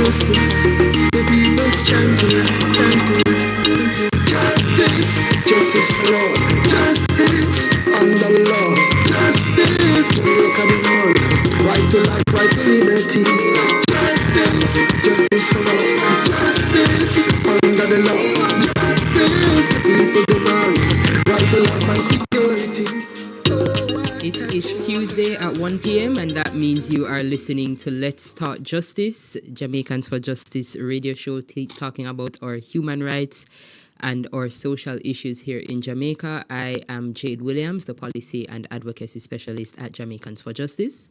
justice, the people's champion. Justice, justice for all. Justice under law. Justice, Jamaica the Lord. Right to life, right to liberty. Justice, justice for all. Justice under the law. Justice, the people demand. Right to life and security. It is Tuesday at 1 p.m. and that means you are listening to Let's Talk Justice, Jamaicans for Justice radio show talking about our human rights and our social issues here in Jamaica. I am Jade Williams, the Policy and Advocacy Specialist at Jamaicans for Justice.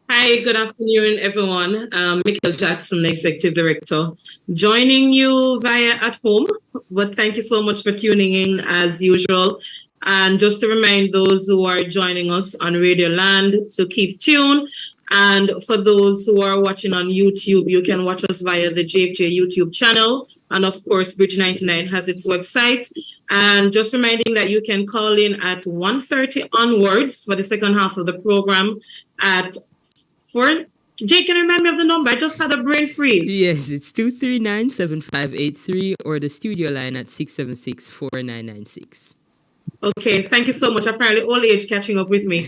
Hi, good afternoon, everyone. Michael Jackson, Executive Director, joining you via at home, but thank you so much for tuning in as usual. And just to remind those who are joining us on Radio Land to keep tuned. And for those who are watching on YouTube, you can watch us via the JFJ YouTube channel. And of course, Bridge 99 has its website. And just reminding that you can call in at 1:30 onwards for the second half of the program at 4. Jake, can you remind me of the number? I just had a brain freeze. Yes, it's 239-7583 or the studio line at 676-4996. Okay, thank you so much. Apparently, old age catching up with me.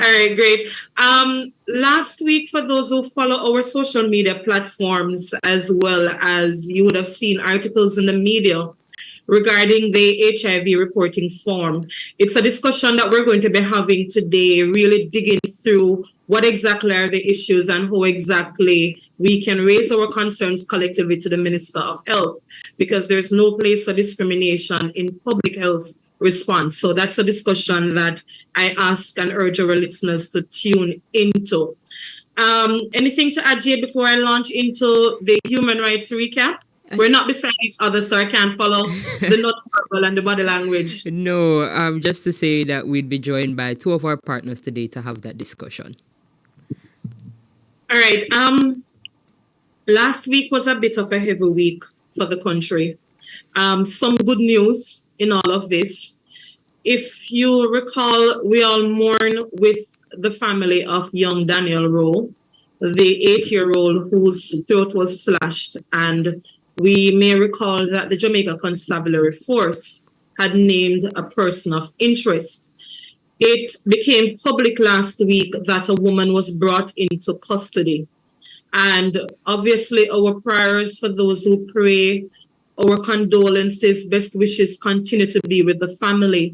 All right, great. Last week, for those who follow our social media platforms, as well as you would have seen articles in the media regarding the HIV reporting form. It's a discussion that we're going to be having today, really digging through what exactly are the issues and how exactly we can raise our concerns collectively to the Minister of Health, because there's no place for discrimination in public health response. So that's a discussion that I ask and urge our listeners to tune into. Anything to add, Jay, before I launch into the human rights recap? We're not beside each other, so I can't follow the non-verbal and the body language. No, just to say that we'd be joined by two of our partners today to have that discussion. All right. Last week was a bit of a heavy week for the country. Some good news in all of this. If you recall, we all mourn with the family of young Daniel Rowe, the 8-year-old whose throat was slashed. And we may recall that the Jamaica Constabulary Force had named a person of interest. It became public last week that a woman was brought into custody. And obviously our prayers for those who pray, our condolences, best wishes continue to be with the family.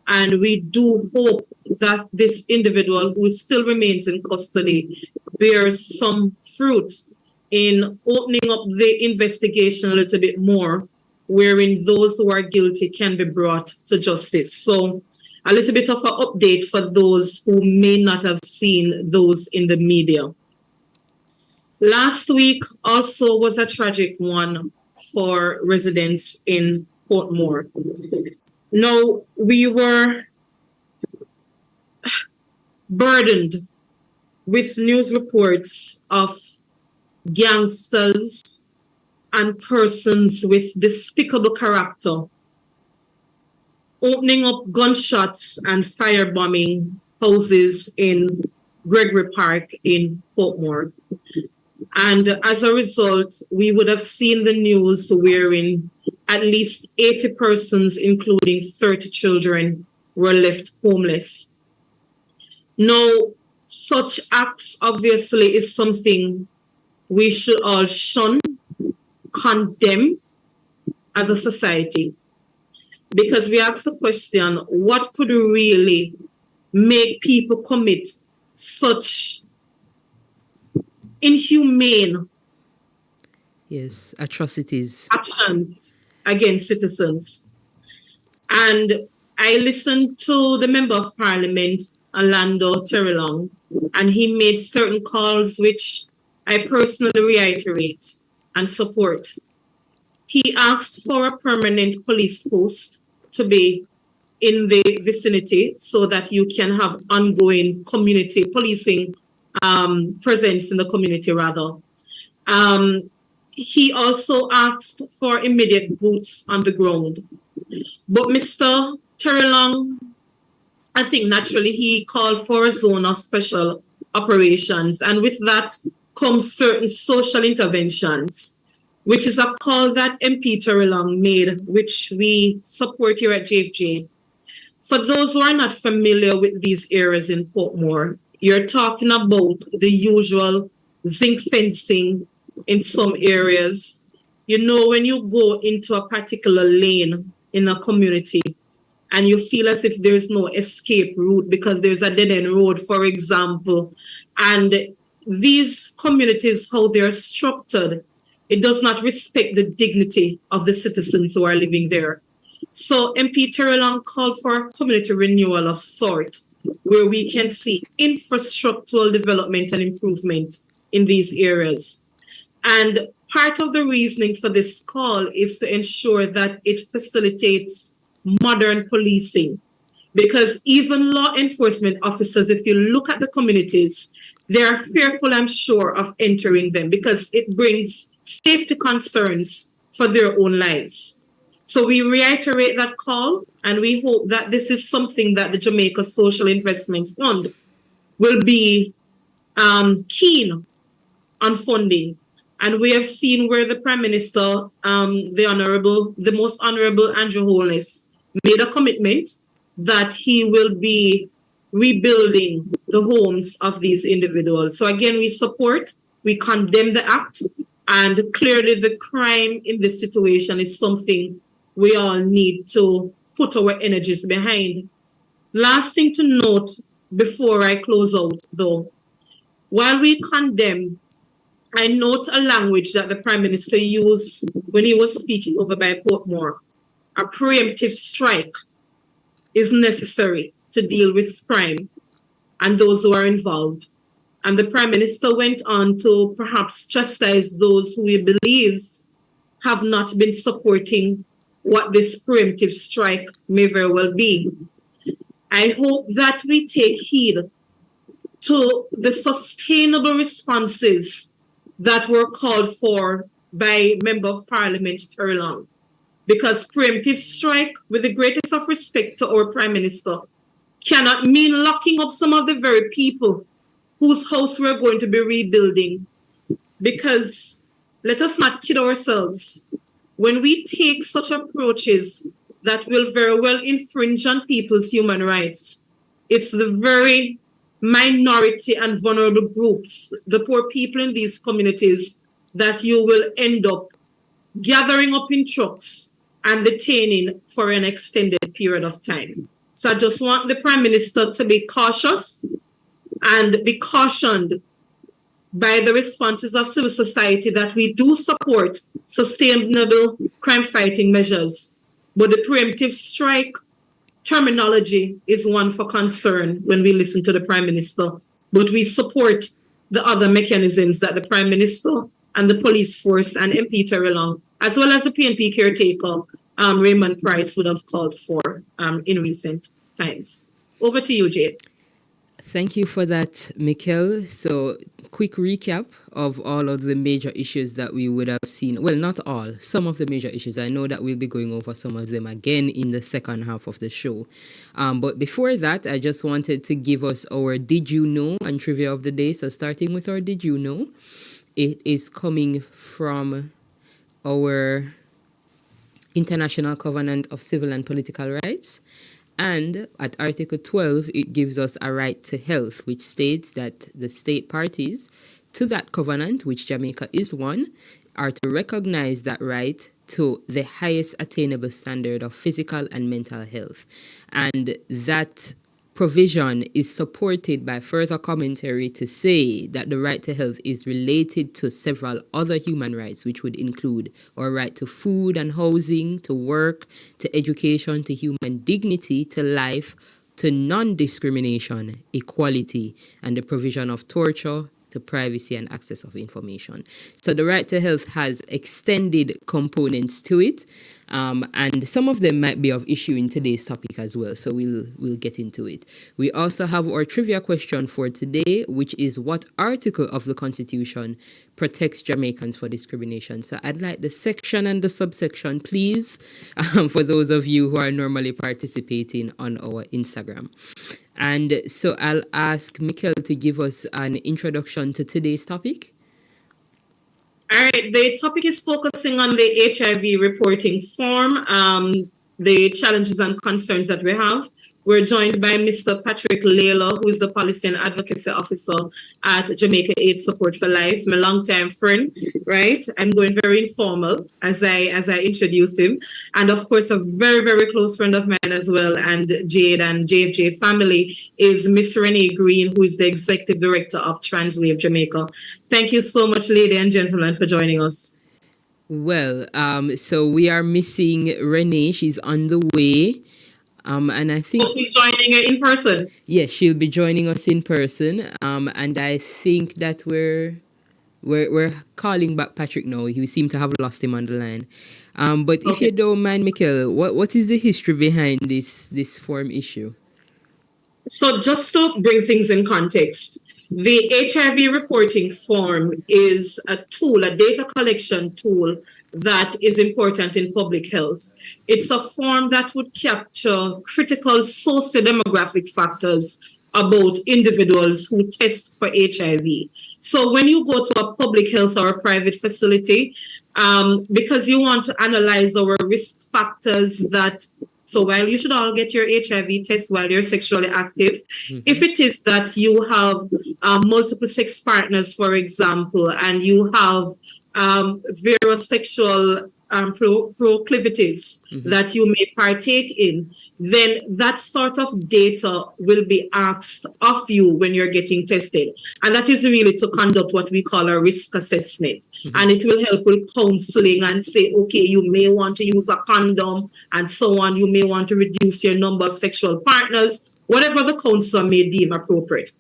And we do hope that this individual who still remains in custody bears some fruit in opening up the investigation a little bit more, wherein those who are guilty can be brought to justice. So a little bit of an update for those who may not have seen those in the media. Last week also was a tragic one for residents in Portmore. Now, we were burdened with news reports of gangsters and persons with despicable character opening up gunshots and firebombing houses in Gregory Park in Portmore. And as a result, we would have seen the news wherein at least 80 persons, including 30 children, were left homeless. Now, such acts obviously is something we should all shun, condemn as a society. Because we ask the question, what could really make people commit such inhumane atrocities, actions against citizens? And I listened to the Member of Parliament, Orlando Terrelong, and he made certain calls which I personally reiterate and support. He asked for a permanent police post to be in the vicinity so that you can have ongoing community policing presence in the community, rather. He also asked for immediate boots on the ground. But Mr. Terrelong, I think naturally he called for a zone of special operations. And with that comes certain social interventions, which is a call that MP Terrelong made, which we support here at JFJ. For those who are not familiar with these areas in Portmore, you're talking about the usual zinc fencing in some areas. You know, when you go into a particular lane in a community and you feel as if there's no escape route because there's a dead end road, for example, and these communities, how they're structured, it does not respect the dignity of the citizens who are living there. So MP Terrelong called for a community renewal of sort, where we can see infrastructural development and improvement in these areas. And part of the reasoning for this call is to ensure that it facilitates modern policing. Because even law enforcement officers, if you look at the communities, they are fearful, I'm sure, of entering them because it brings safety concerns for their own lives. So we reiterate that call, and we hope that this is something that the Jamaica Social Investment Fund will be keen on funding. And we have seen where the Prime Minister, the most honorable Andrew Holness, made a commitment that he will be rebuilding the homes of these individuals. So again, we condemn the act, and clearly the crime in this situation is something we all need to put our energies behind. Last thing to note before I close out, though, while we condemn, I note a language that the Prime Minister used when he was speaking over by Portmore. A preemptive strike is necessary to deal with crime and those who are involved. And the Prime Minister went on to perhaps chastise those who he believes have not been supporting what this preemptive strike may very well be. I hope that we take heed to the sustainable responses that were called for by Member of Parliament Terrelong. Because preemptive strike, with the greatest of respect to our Prime Minister, cannot mean locking up some of the very people whose house we're going to be rebuilding. Because let us not kid ourselves. When we take such approaches that will very well infringe on people's human rights, it's the very minority and vulnerable groups, the poor people in these communities, that you will end up gathering up in trucks and detaining for an extended period of time. So I just want the Prime Minister to be cautious and be cautioned by the responses of civil society that we do support sustainable crime-fighting measures. But the preemptive strike terminology is one for concern when we listen to the Prime Minister. But we support the other mechanisms that the Prime Minister and the police force and MP Terrelong, as well as the PNP caretaker, Raymond Price, would have called for in recent times. Over to you, Jade. Thank you for that, Mikkel. So, quick recap of all of the major issues that we would have seen. Well, not all, some of the major issues. I know that we'll be going over some of them again in the second half of the show. But before that, I just wanted to give us our Did You Know and Trivia of the Day. So, starting with our Did You Know, it is coming from our International Covenant of Civil and Political Rights. And at Article 12, it gives us a right to health, which states that the state parties to that covenant, which Jamaica is one, are to recognize that right to the highest attainable standard of physical and mental health. And that provision is supported by further commentary to say that the right to health is related to several other human rights, which would include our right to food and housing, to work, to education, to human dignity, to life, to non-discrimination, equality, and the provision of torture, to privacy and access of information. So the right to health has extended components to it, and some of them might be of issue in today's topic as well. So we'll get into it. We also have our trivia question for today, which is what article of the Constitution protects Jamaicans for discrimination? So I'd like the section and the subsection, please, for those of you who are normally participating on our Instagram. And so I'll ask Mikkel to give us an introduction to today's topic. All right, the topic is focusing on the HIV reporting form, the challenges and concerns that we have. We're joined by Mr. Patrick Layla, who is the Policy and Advocacy Officer at Jamaica AIDS Support for Life, my longtime friend, right? I'm going very informal as I introduce him. And of course, a very, very close friend of mine as well, and Jade and JFJ family, is Miss Renee Green, who is the Executive Director of Transwave Jamaica. Thank you so much, ladies and gentlemen, for joining us. Well, so we are missing Renee. She's on the way. And I think she's joining in person. Yes, she'll be joining us in person. And I think that we're calling back Patrick now. We seem to have lost him on the line. But if you don't mind, Michael, what is the history behind this form issue? So just to bring things in context, the HIV reporting form is a tool, a data collection tool that is important in public health. It's a form that would capture critical socio-demographic factors about individuals who test for HIV. So when you go to a public health or a private facility, because you want to analyze our risk factors so while you should all get your HIV test while you're sexually active, if it is that you have multiple sex partners, for example, and you have various sexual proclivities that you may partake in, then that sort of data will be asked of you when you're getting tested. And that is really to conduct what we call a risk assessment. And it will help with counseling and say, okay, you may want to use a condom and so on. You may want to reduce your number of sexual partners, whatever the counselor may deem appropriate.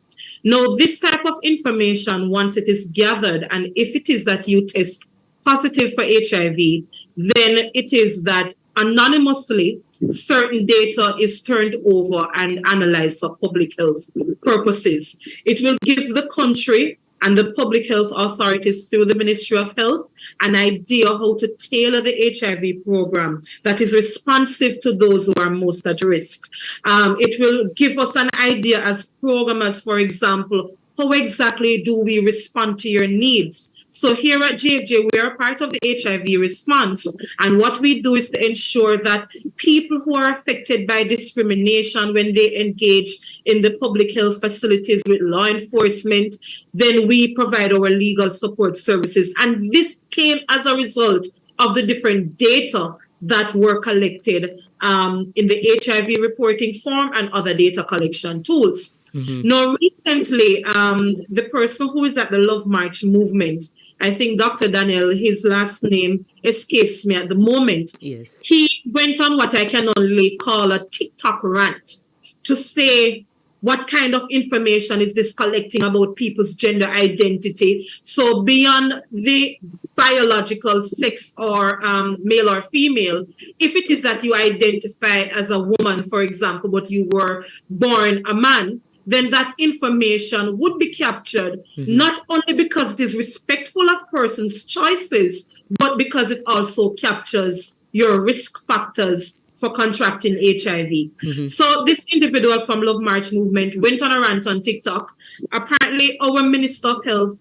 Now, this type of information, once it is gathered, and if it is that you test positive for HIV, then it is that anonymously certain data is turned over and analyzed for public health purposes. It will give the country and the public health authorities through the Ministry of Health an idea how to tailor the HIV program that is responsive to those who are most at risk. It will give us an idea as programmers, for example, how exactly do we respond to your needs? So here at JFJ, we are part of the HIV response. And what we do is to ensure that people who are affected by discrimination when they engage in the public health facilities with law enforcement, then we provide our legal support services. And this came as a result of the different data that were collected in the HIV reporting form and other data collection tools. Now, recently, the person who is at the Love March movement, I think Dr. Daniel, his last name escapes me at the moment. Yes. He went on what I can only call a TikTok rant to say, what kind of information is this collecting about people's gender identity? So beyond the biological sex or male or female, if it is that you identify as a woman, for example, but you were born a man, then that information would be captured, not only because it is respectful of persons' choices, but because it also captures your risk factors for contracting HIV. So this individual from Love March movement went on a rant on TikTok. Apparently, our Minister of Health,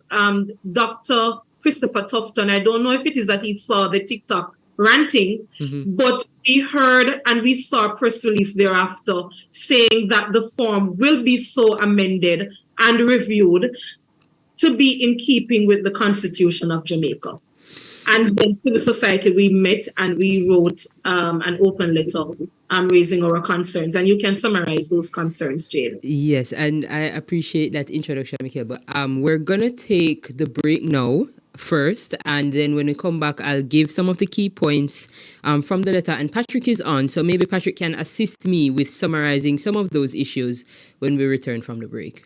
Dr. Christopher Tufton, I don't know if it is that he saw the TikTok ranting, but we heard and we saw a press release thereafter saying that the form will be so amended and reviewed to be in keeping with the Constitution of Jamaica. And then to the society, we met and we wrote an open letter raising our concerns. And you can summarize those concerns, Jane. Yes, and I appreciate that introduction, Michael. But we're going to take the break now first, and then when we come back, I'll give some of the key points from the letter. And Patrick is on, so maybe Patrick can assist me with summarizing some of those issues when we return from the break.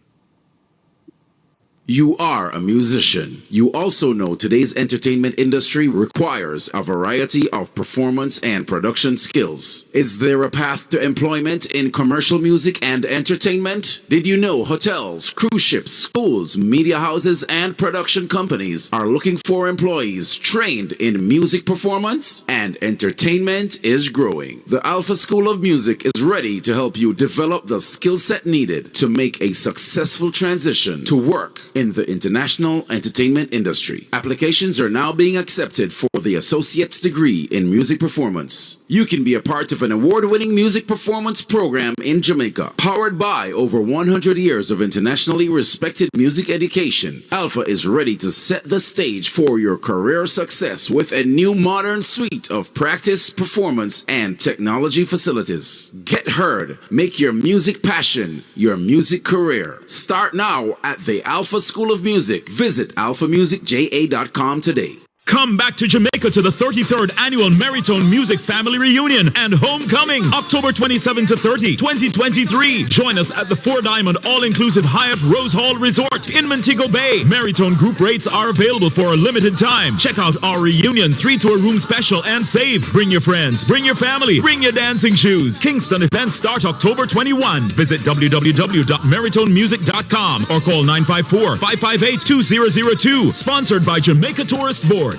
You are a musician. You also know today's entertainment industry requires a variety of performance and production skills. Is there a path to employment in commercial music and entertainment? Did you know hotels, cruise ships, schools, media houses, and production companies are looking for employees trained in music performance? And entertainment is growing. The Alpha School of Music is ready to help you develop the skill set needed to make a successful transition to work in the international entertainment industry. Applications are now being accepted for the associate's degree in music performance. You can be a part of an award-winning music performance program in Jamaica. Powered by over 100 years of internationally respected music education, Alpha is ready to set the stage for your career success with a new modern suite of practice, performance, and technology facilities. Get heard. Make your music passion your music career. Start now at the Alpha School of Music. Visit alphamusicja.com today. Come back to Jamaica to the 33rd Annual Maritone Music Family Reunion and Homecoming, October 27 to 30, 2023. Join us at the Four Diamond All-Inclusive Hyatt Rose Hall Resort in Montego Bay. Maritone group rates are available for a limited time. Check out our reunion 3-tour room special and save. Bring your friends, bring your family, bring your dancing shoes. Kingston events start October 21. Visit www.maritonemusic.com or call 954-558-2002. Sponsored by Jamaica Tourist Board.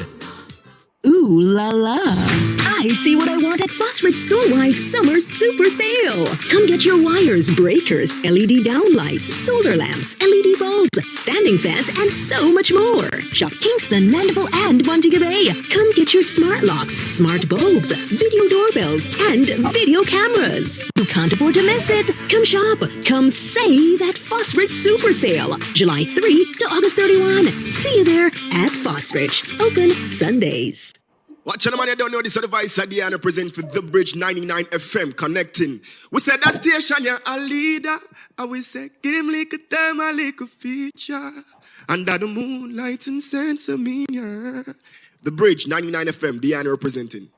Ooh la la. I see what I want at Phosphate Store-wide Summer Super Sale. Come get your wires, breakers, LED downlights, solar lamps, LED bulbs, standing fans, and so much more. Shop Kingston, Mandeville, and Montego Bay. Come get your smart locks, smart bulbs, video doorbells, and video cameras. You can't afford to miss it. Come shop. Come save at Phosphate Super Sale. July 3 to August 31. See you there at Phosphate. Open Sundays. Watch the man, you don't know this advice at the end present for The Bridge 99 FM connecting. We said that station, yeah, a leader. And we said, give him like a time, a like a feature. Under the moonlight and sense of me, yeah. The Bridge 99 FM, Diana representing.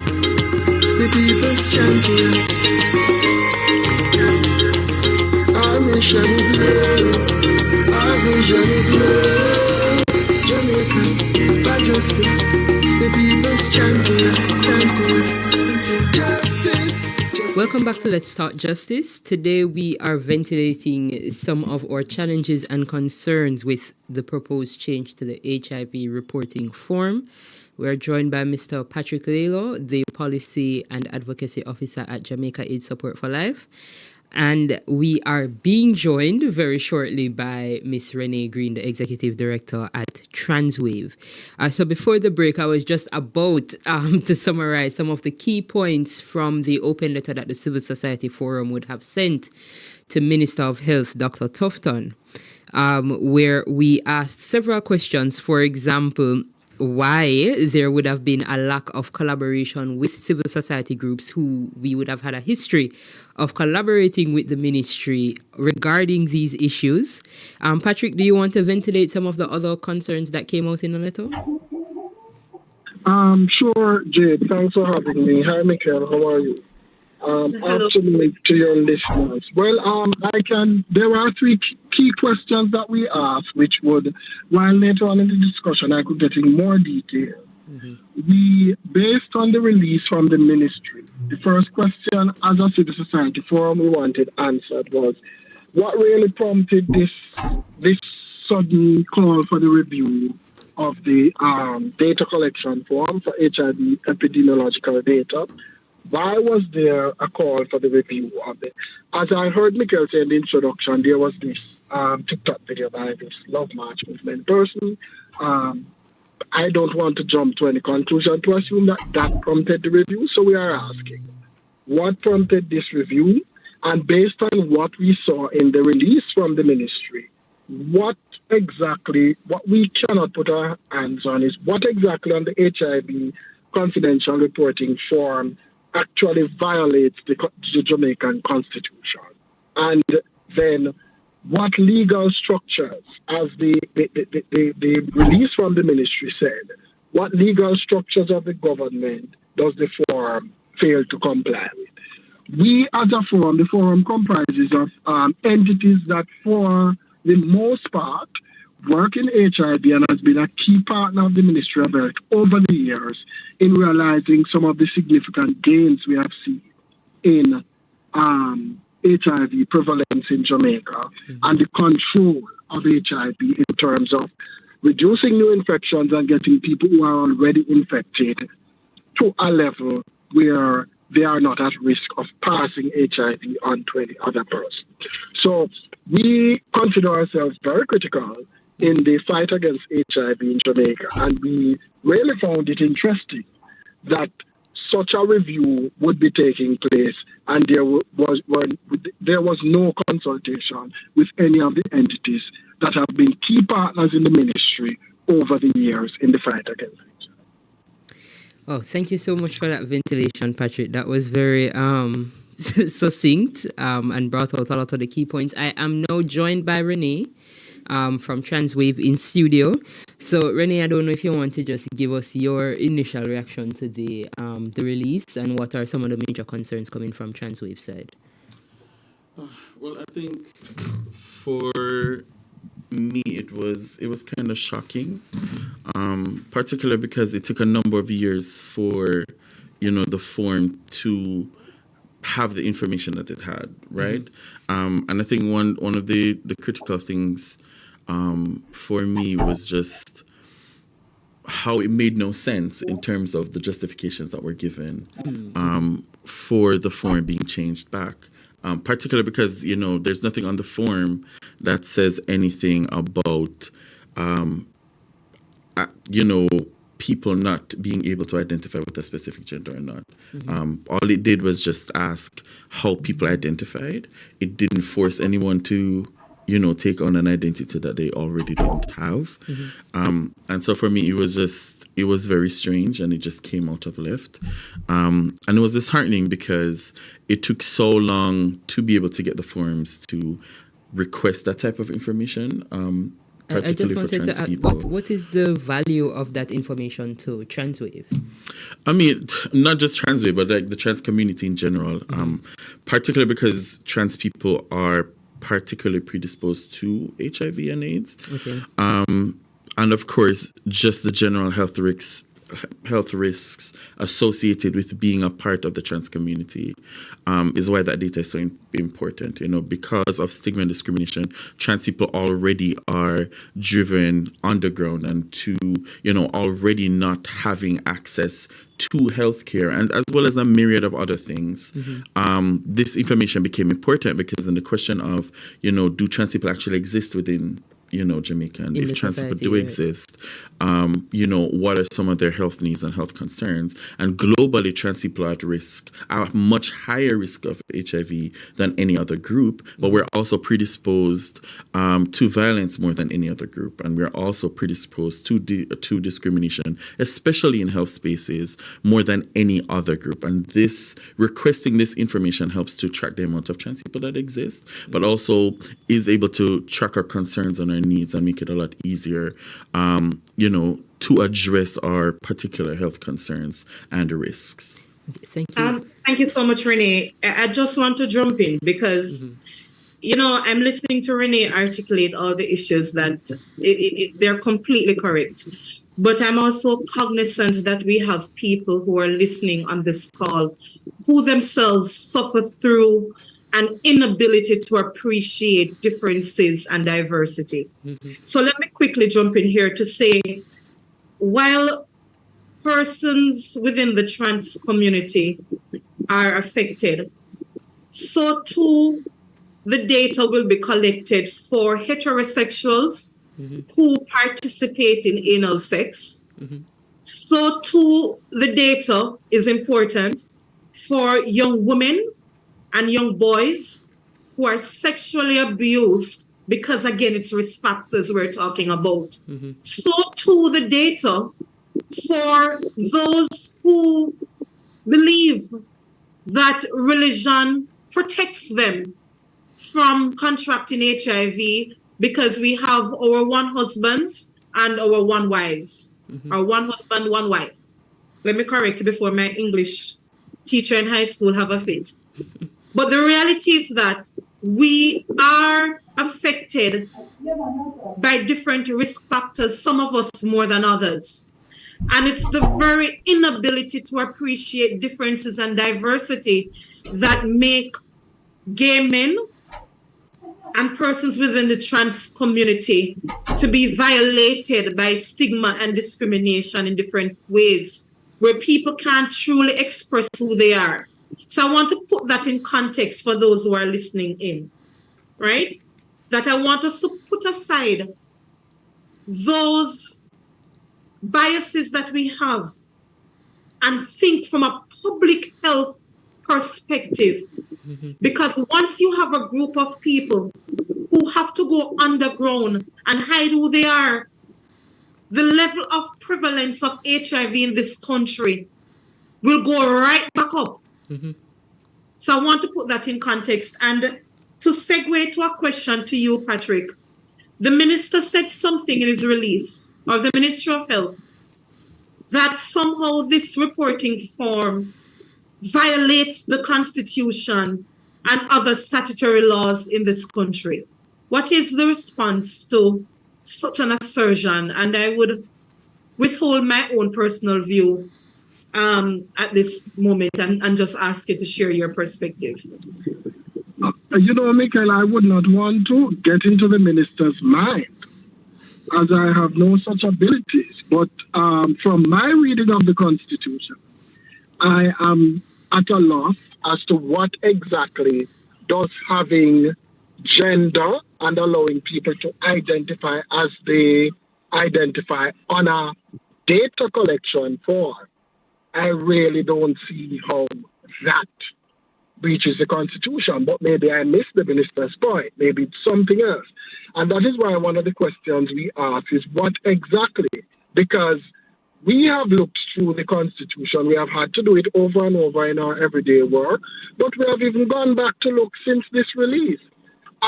The people's champion. Our mission is love. Our vision is love. Jamaicans, by justice, the people's champion. Justice. Welcome back to Let's Talk Justice. Today we are ventilating some of our challenges and concerns with the proposed change to the HIV reporting form. We are joined by Mr. Patrick Lalo, the Policy and Advocacy Officer at Jamaica AIDS Support for Life. And we are being joined very shortly by Miss Renee Green, the Executive Director at Transwave. So before the break, I was just about to summarize some of the key points from the open letter that the Civil Society Forum would have sent to Minister of Health, Dr. Tufton, where we asked several questions. For example, why there would have been a lack of collaboration with civil society groups who we would have had a history of collaborating with the ministry regarding these issues. Patrick, do you want to ventilate some of the other concerns that came out in the letter? Sure, Jade. Thanks for having me. Hi, Michael. How are you? Absolutely to your listeners. Well, there are three key questions that we asked, which would, while later on in the discussion, I could get in more detail. We, based on the release from the ministry, the first question as a civil society forum we wanted answered was, what really prompted this sudden call for the review of the data collection form for HIV epidemiological data? Why was there a call for the review of it? As I heard Michael say in the introduction, there was this TikTok video by this Love March movement person. I don't want to jump to any conclusion to assume that prompted the review. So we are asking, what prompted this review? And based on what we saw in the release from the ministry, what we cannot put our hands on is what exactly on the HIV confidential reporting form actually violates the Jamaican Constitution. And then what legal structures, as the release from the ministry said, what legal structures of the government does the forum fail to comply with? We as a forum, the forum comprises of entities that for the most part work in HIV and has been a key partner of the Ministry of Health over the years in realizing some of the significant gains we have seen in HIV prevalence in Jamaica and the control of HIV in terms of reducing new infections and getting people who are already infected to a level where they are not at risk of passing HIV on to any other person. So we consider ourselves very critical in the fight against HIV in Jamaica, and we really found it interesting that such a review would be taking place, and there was no consultation with any of the entities that have been key partners in the ministry over the years in the fight against HIV. Oh, thank you so much for that ventilation, Patrick. That was very succinct and brought out a lot of the key points. I am now joined by Renee from Transwave in studio. So, Renee, I don't know if you want to just give us your initial reaction to the release and what are some of the major concerns coming from Transwave side. Well, I think for me it was kind of shocking, particularly because it took a number of years for the form to have the information that it had, right? And I think one of the critical things for me was just how it made no sense in terms of the justifications that were given for the form being changed back. Particularly because, there's nothing on the form that says anything about, people not being able to identify with a specific gender or not. All it did was just ask how people identified. It didn't force anyone to, take on an identity that they already didn't have. And so for me, it was very strange, and it just came out of left. And it was disheartening because it took so long to be able to get the forms to request that type of information. I just wanted to add, what is the value of that information to Transwave? I mean, not just Transwave, but like the trans community in general, particularly because trans people are particularly predisposed to HIV and AIDS. Okay. And of course, just the general health risks associated with being a part of the trans community is why that data is so important. Because of stigma and discrimination, trans people already are driven underground and to, already not having access to healthcare, and as well as a myriad of other things. This information became important because then the question of, do trans people actually exist within Jamaica, and if trans people do exist, what are some of their health needs and health concerns? And globally, trans people are at risk, are much higher risk of HIV than any other group, but we're also predisposed to violence more than any other group, and we're also predisposed to discrimination, especially in health spaces, more than any other group. And requesting this information helps to track the amount of trans people that exist, but also is able to track our concerns and our needs and make it a lot easier, to address our particular health concerns and risks. Thank you. Thank you so much, Renee. I just want to jump in because, I'm listening to Renee articulate all the issues that they're completely correct. But I'm also cognizant that we have people who are listening on this call who themselves suffer through an inability to appreciate differences and diversity. So let me quickly jump in here to say, while persons within the trans community are affected, so too the data will be collected for heterosexuals who participate in anal sex. So too the data is important for young women and young boys who are sexually abused, because again, it's risk factors we're talking about. So too the data for those who believe that religion protects them from contracting HIV, because we have our one husbands and our one wives, or one husband, one wife. Let me correct before my English teacher in high school have a fit. But the reality is that we are affected by different risk factors, some of us more than others. And it's the very inability to appreciate differences and diversity that make gay men and persons within the trans community to be violated by stigma and discrimination in different ways, where people can't truly express who they are. So I want to put that in context for those who are listening in, right? That I want us to put aside those biases that we have and think from a public health perspective. Because once you have a group of people who have to go underground and hide who they are, the level of prevalence of HIV in this country will go right back up. So I want to put that in context. And to segue to a question to you, Patrick, the minister said something in his release, or the Ministry of Health, that somehow this reporting form violates the Constitution and other statutory laws in this country. What is the response to such an assertion? And I would withhold my own personal view at this moment and just ask you to share your perspective. You know, Michael, I would not want to get into the minister's mind, as I have no such abilities. But from my reading of the Constitution, I am at a loss as to what exactly does having gender and allowing people to identify as they identify on a data collection for. I really don't see how that breaches the Constitution, but maybe I missed the minister's point. Maybe it's something else. And that is why one of the questions we ask is what exactly? Because we have looked through the Constitution. We have had to do it over and over in our everyday work, but we have even gone back to look since this release.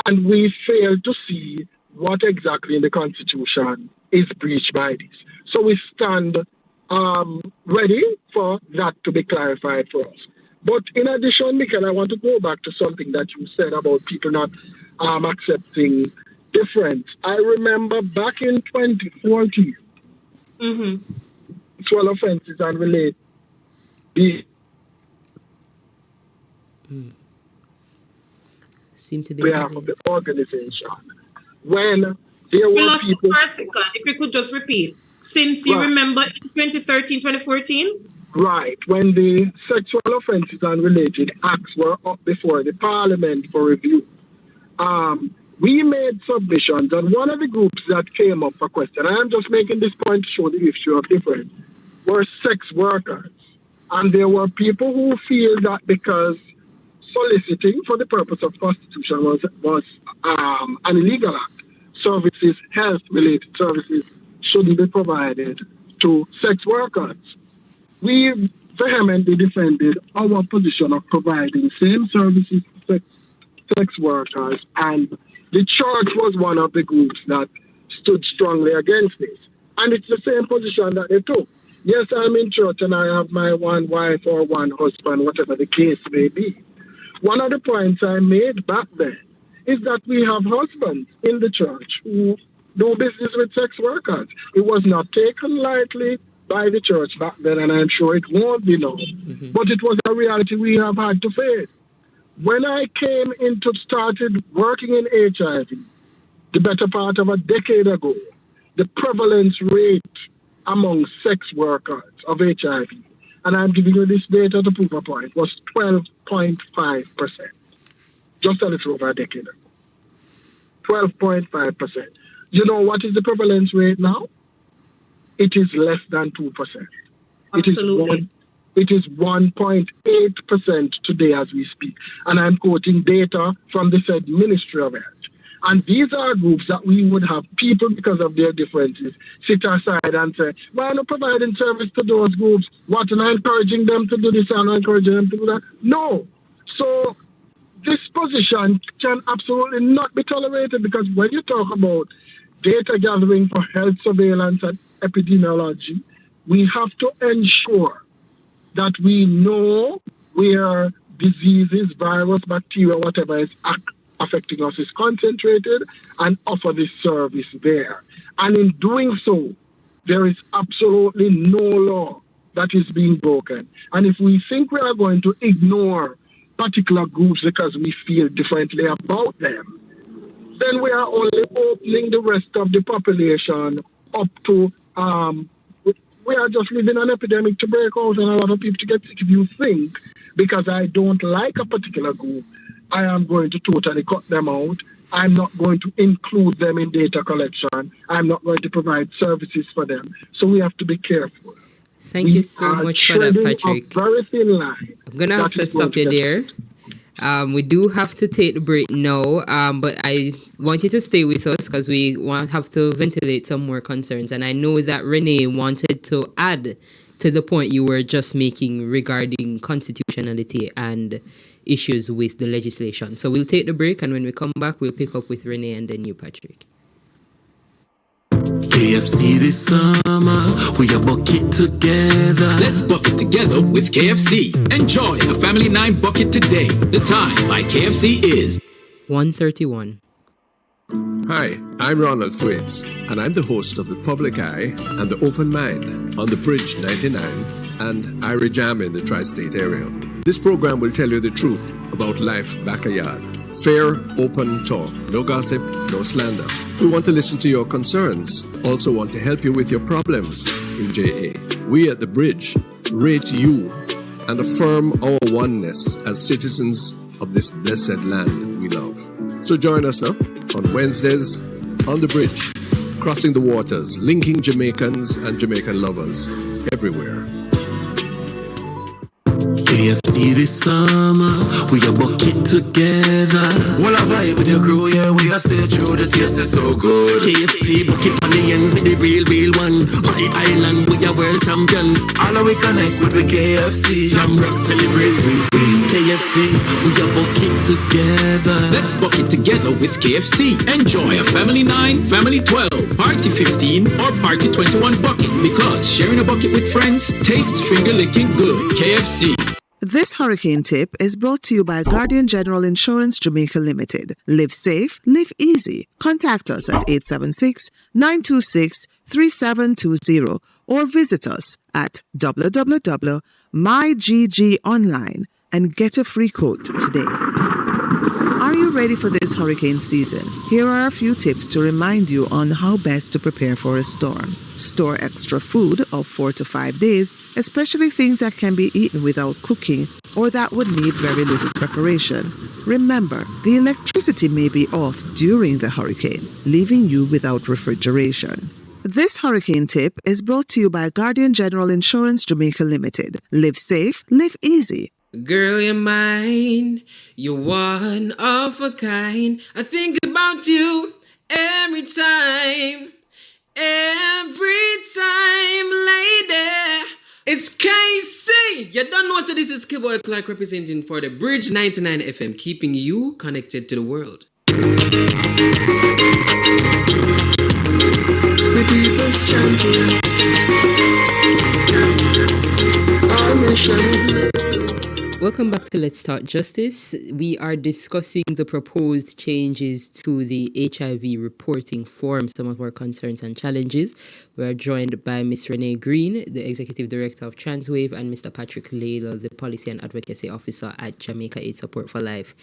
And we fail to see what exactly in the Constitution is breached by this. So we stand ready for that to be clarified for us. But in addition, Michael, I want to go back to something that you said about people not accepting difference. I remember back in 2014, 12 offenses and related. Seem to be behalf of the organization. When there were people... If you could just repeat. Since you remember in 2013, 2014? Right, when the sexual offences and related acts were up before the Parliament for review, we made submissions, and one of the groups that came up for question, and I'm just making this point to show the issue of difference, were sex workers. And there were people who feel that because soliciting for the purpose of prostitution was an illegal act, services, health-related services, shouldn't be provided to sex workers. We vehemently defended our position of providing same services to sex workers, and the church was one of the groups that stood strongly against this. And it's the same position that they took. Yes, I'm in church and I have my one wife or one husband, whatever the case may be. One of the points I made back then is that we have husbands in the church who do business with sex workers. It was not taken lightly by the church back then, and I'm sure it won't be now. But it was a reality we have had to face. When I started working in HIV, the better part of a decade ago, the prevalence rate among sex workers of HIV, and I'm giving you this data to prove a point, was 12.5%. Just a little over a decade ago. 12.5%. You know what is the prevalence rate now? It is less than 2%. Absolutely. It is 1.8% today as we speak. And I'm quoting data from the said Ministry of Health. And these are groups that we would have people, because of their differences, sit aside and say, why not providing service to those groups? What, and encouraging them to do this and encouraging them to do that? No. So this position can absolutely not be tolerated, because when you talk about data gathering for health surveillance and epidemiology, we have to ensure that we know where diseases, virus, bacteria, whatever is affecting us is concentrated, and offer this service there. And in doing so, there is absolutely no law that is being broken. And if we think we are going to ignore particular groups because we feel differently about them, then we are only opening the rest of the population up to we are just leaving an epidemic to break out and a lot of people to get sick. If you think, because I don't like a particular group, I am going to totally cut them out. I'm not going to include them in data collection. I'm not going to provide services for them. So we have to be careful. Thank you so much for that, Patrick. Very thin line. I'm going to have to stop you there. We do have to take the break now, but I want you to stay with us because we have to ventilate some more concerns. And I know that Renee wanted to add to the point you were just making regarding constitutionality and issues with the legislation. So we'll take the break, and when we come back, we'll pick up with Renee and then you, Patrick. KFC this summer, we are bucket together. Let's bucket together with KFC. Enjoy a Family 9 bucket today. The time by KFC is 1:31. Hi, I'm Ronald Thwaites, and I'm the host of The Public Eye and The Open Mind on The Bridge 99 and Irie Jam in the tri-state area. This program will tell you the truth about life back a yard. Fair, open talk. No gossip, no slander. We want to listen to your concerns. Also want to help you with your problems in JA. We at The Bridge rate you and affirm our oneness as citizens of this blessed land we love. So join us now on Wednesdays on The Bridge, crossing the waters, linking Jamaicans and Jamaican lovers everywhere. KFC this summer, we are bucket together. Well, I vibe with your crew, yeah, we are stay true, the taste is so good. KFC bucket on the ends with the real ones. On the island, we are world champion. All of we connect with the KFC. Jamrock celebrate with KFC, we are bucket together. Let's bucket together with KFC. Enjoy a Family 9, Family 12, Party 15, or Party 21 bucket, because sharing a bucket with friends tastes finger-licking good. KFC. This hurricane tip is brought to you by Guardian General Insurance Jamaica Limited. Live safe, live easy. Contact us at 876-926-3720 or visit us at www.myggonline and get a free quote today. Are you ready for this hurricane season? Here are a few tips to remind you on how best to prepare for a storm. Store extra food of 4 to 5 days, especially things that can be eaten without cooking or that would need very little preparation. Remember, the electricity may be off during the hurricane, leaving you without refrigeration. This hurricane tip is brought to you by Guardian General Insurance Jamaica Limited. Live safe, live easy. Girl, you're mine, you're one of a kind. I think about you every time, lady. It's KC. You don't know what this is. K-Boy Clark representing for the Bridge 99 FM, keeping you connected to the world. The people's champion. Our mission is Welcome back to Let's Talk Justice. We are discussing the proposed changes to the HIV reporting form, some of our concerns and challenges. We are joined by Ms. Renee Green, the Executive Director of Transwave, and Mr. Patrick Ladle, the Policy and Advocacy Officer at Jamaica AIDS Support for Life.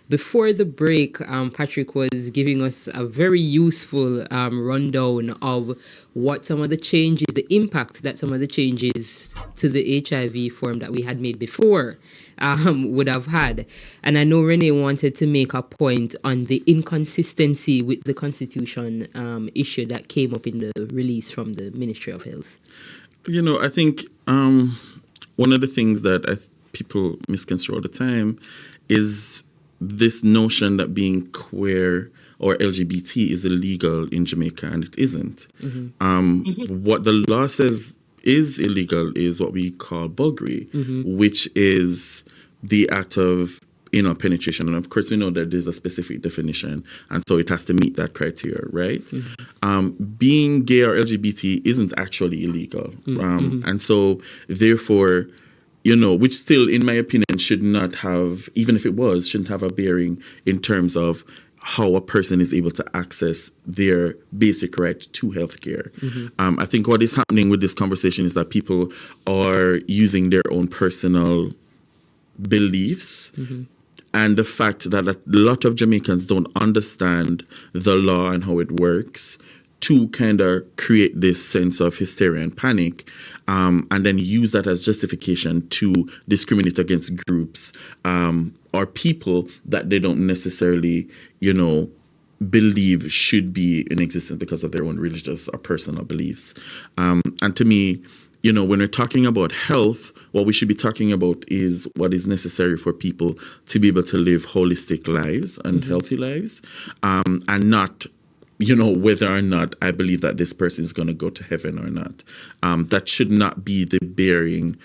Before the break, Patrick was giving us a very useful rundown of what some of the changes, the impact that some of the changes to the HIV form that we had made before would have had. And I know Renee wanted to make a point on the inconsistency with the Constitution issue that came up in the release from the Ministry of Health. You know, I think one of the things that people misconstrue all the time is this notion that being queer or LGBT is illegal in Jamaica, and it isn't. What the law says is illegal is what we call buggery, which is the act of anal penetration. And of course, we know that there's a specific definition, and so it has to meet that criteria, right? Being gay or LGBT isn't actually illegal. And so, therefore, you know, which still, in my opinion, should not have, even if it was, shouldn't have a bearing in terms of how a person is able to access their basic right to healthcare. I think what is happening with this conversation is that people are using their own personal beliefs and the fact that a lot of Jamaicans don't understand the law and how it works to kind of create this sense of hysteria and panic, and then use that as justification to discriminate against groups or people that they don't necessarily, believe should be in existence because of their own religious or personal beliefs. And to me, when we're talking about health, what we should be talking about is what is necessary for people to be able to live holistic lives and healthy lives, and not, whether or not I believe that this person is going to go to heaven or not. That should not be the bearing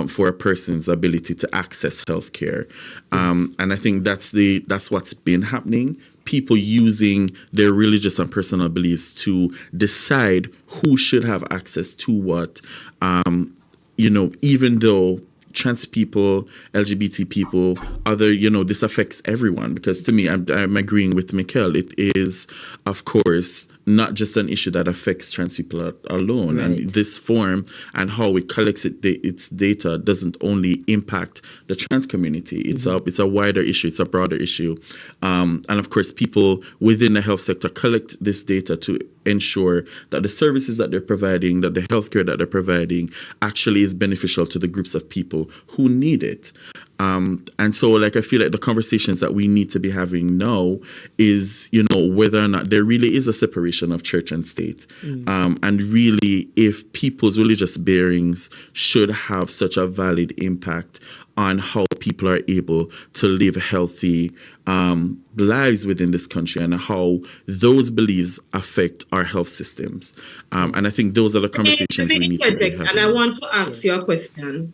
for a person's ability to access healthcare. And I think that's what's been happening. People using their religious and personal beliefs to decide who should have access to what, even though trans people, LGBT people, other, this affects everyone. Because to me, I'm agreeing with Mikkel. It is, of course, not just an issue that affects trans people alone. Right. And this form and how it collects its data doesn't only impact the trans community. It's a wider issue. It's a broader issue. And of course, people within the health sector collect this data to ensure that the services that they're providing, that the healthcare that they're providing actually is beneficial to the groups of people who need it. And so, I feel like the conversations that we need to be having now is, whether or not there really is a separation of church and state. And really, if people's religious bearings should have such a valid impact on how people are able to live healthy lives within this country and how those beliefs affect our health systems. And I think those are the conversations we need to be having. And I want to ask you a question.